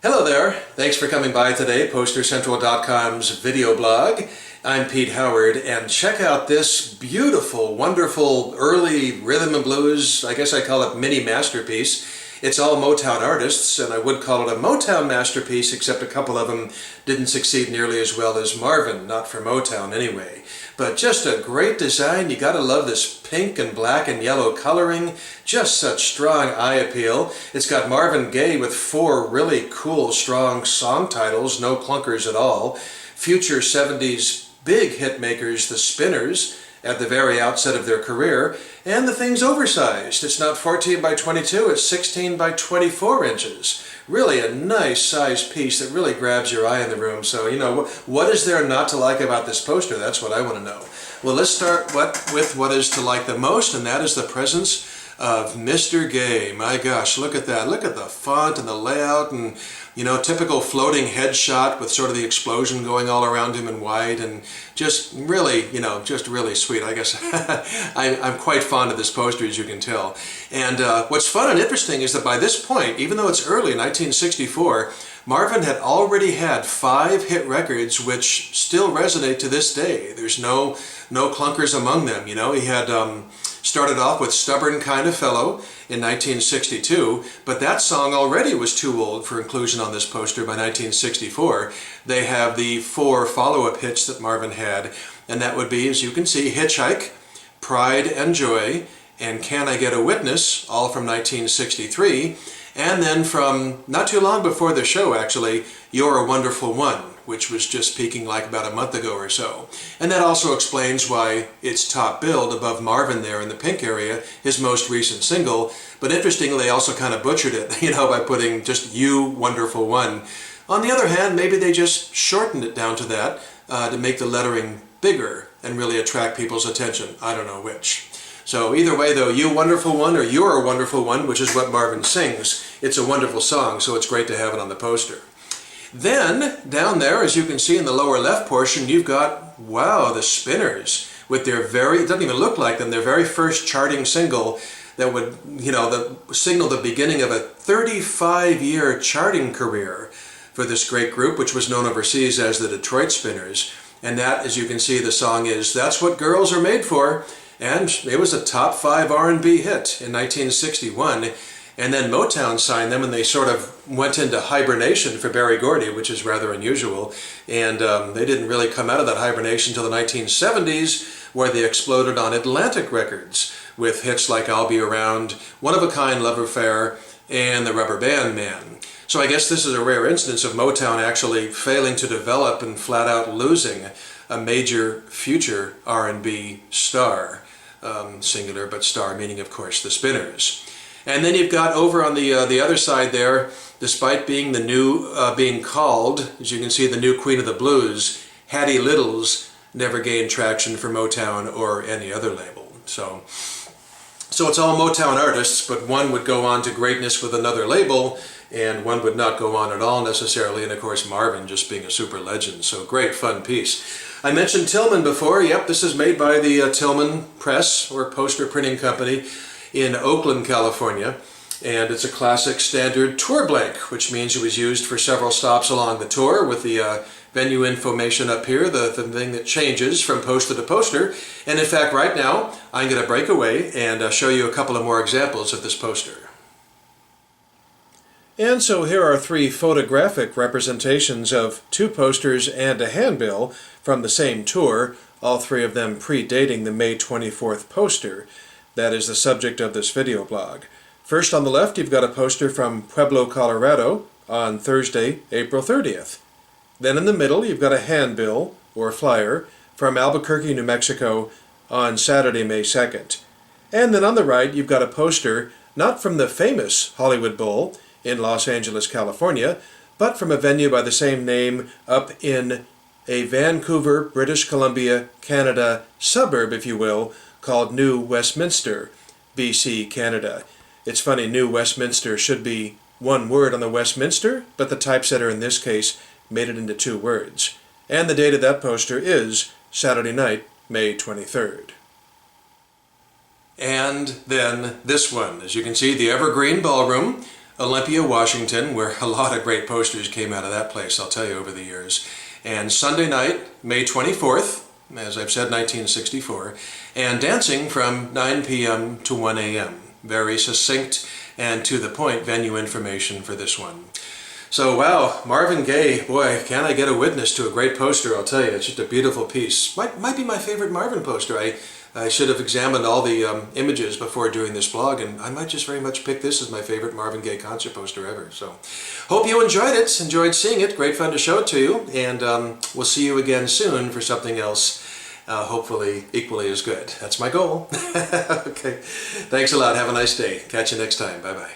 Hello there. Thanks for coming by today, PosterCentral.com's video blog. I'm Pete Howard, and check out this beautiful, wonderful, early rhythm and blues, I guess I call it mini masterpiece. It's all Motown artists, and I would call it a Motown masterpiece, except a couple of them didn't succeed nearly as well as Marvin, not for Motown anyway. But just a great design. You gotta love this pink and black and yellow coloring, just such strong eye appeal. It's got Marvin Gaye with 4 really cool, strong song titles, no clunkers at all. Future 70s big hit makers, the Spinners, at the very outset of their career, and the thing's oversized. It's not 14 by 22, it's 16 by 24 inches. Really a nice sized piece that really grabs your eye in the room. So, you know, what is there not to like about this poster? That's what I want to know. Well, let's start with what is to like the most, and that is the presence of Mr. Gaye. My gosh, look at that. Look at the font and the layout, and, you know, typical floating headshot with sort of the explosion going all around him in white, and just really, you know, just really sweet. I guess I'm quite fond of this poster, as you can tell. And what's fun and interesting is that by this point, even though it's early, 1964, Marvin had already had 5 hit records which still resonate to this day. There's no clunkers among them. You know, he had started off with Stubborn Kind of Fellow in 1962, but that song already was too old for inclusion on this poster by 1964. They have the 4 follow-up hits that Marvin had, and that would be, as you can see, Hitchhike, Pride and Joy, and Can I Get a Witness, all from 1963. And then from not too long before the show, actually, You're a Wonderful One, which was just peaking like about a month ago or so. And that also explains why it's top billed above Marvin there in the pink area, his most recent single. But interestingly, they also kind of butchered it, you know, by putting just You Wonderful One. On the other hand, maybe they just shortened it down to that to make the lettering bigger and really attract people's attention. I don't know which. So either way though, You Wonderful One or You're a Wonderful One, which is what Marvin sings, it's a wonderful song, so it's great to have it on the poster. Then, down there, as you can see in the lower left portion, you've got, wow, the Spinners, with their it doesn't even look like them, their very first charting single that would, you know, signal the beginning of a 35-year charting career for this great group, which was known overseas as the Detroit Spinners. And that, as you can see, the song is That's What Girls Are Made For. And it was a top 5 R&B hit in 1961. And then Motown signed them, and they sort of went into hibernation for Berry Gordy, which is rather unusual. And they didn't really come out of that hibernation until the 1970s, where they exploded on Atlantic Records with hits like I'll Be Around, One of a Kind Love Affair, and The Rubber Band Man. So I guess this is a rare instance of Motown actually failing to develop and flat out losing a major future R&B star. Singular, but star meaning, of course, the Spinners. And then you've got over on the other side there, despite being the new, being called, as you can see, the new Queen of the Blues, Hattie Littles never gained traction for Motown or any other label. So it's all Motown artists, but one would go on to greatness with another label, and one would not go on at all necessarily, and of course Marvin just being a super legend. So great, fun piece. I mentioned Tillman before. Yep, this is made by the Tillman Press, or poster printing company, in Oakland, California. And it's a classic standard tour blank, which means it was used for several stops along the tour with the venue information up here, the thing that changes from poster to poster. And in fact, right now, I'm going to break away and show you a couple of more examples of this poster. And so here are 3 photographic representations of 2 posters and a handbill from the same tour, all 3 of them predating the May 24th poster. That is the subject of this video blog. First on the left, you've got a poster from Pueblo, Colorado on Thursday, April 30th. Then in the middle, you've got a handbill, or flyer, from Albuquerque, New Mexico on Saturday, May 2nd. And then on the right, you've got a poster, not from the famous Hollywood Bowl in Los Angeles, California, but from a venue by the same name up in a Vancouver, British Columbia, Canada suburb, if you will, called New Westminster, BC, Canada. It's funny, New Westminster should be one word on the Westminster, but the typesetter in this case made it into 2 words. And the date of that poster is Saturday night, May 23rd. And then this one, as you can see, the Evergreen Ballroom Olympia, Washington, where a lot of great posters came out of that place, I'll tell you, over the years. And Sunday night, May 24th, as I've said, 1964, and dancing from 9 p.m. to 1 a.m. Very succinct and to the point venue information for this one. So wow, Marvin Gaye, boy, can I get a witness to a great poster, I'll tell you. It's just a beautiful piece. Might be my favorite Marvin poster. I should have examined all the images before doing this blog, and I might just very much pick this as my favorite Marvin Gaye concert poster ever. So, hope you enjoyed it, enjoyed seeing it. Great fun to show it to you, and we'll see you again soon for something else, hopefully equally as good. That's my goal. Okay, thanks a lot. Have a nice day. Catch you next time. Bye-bye.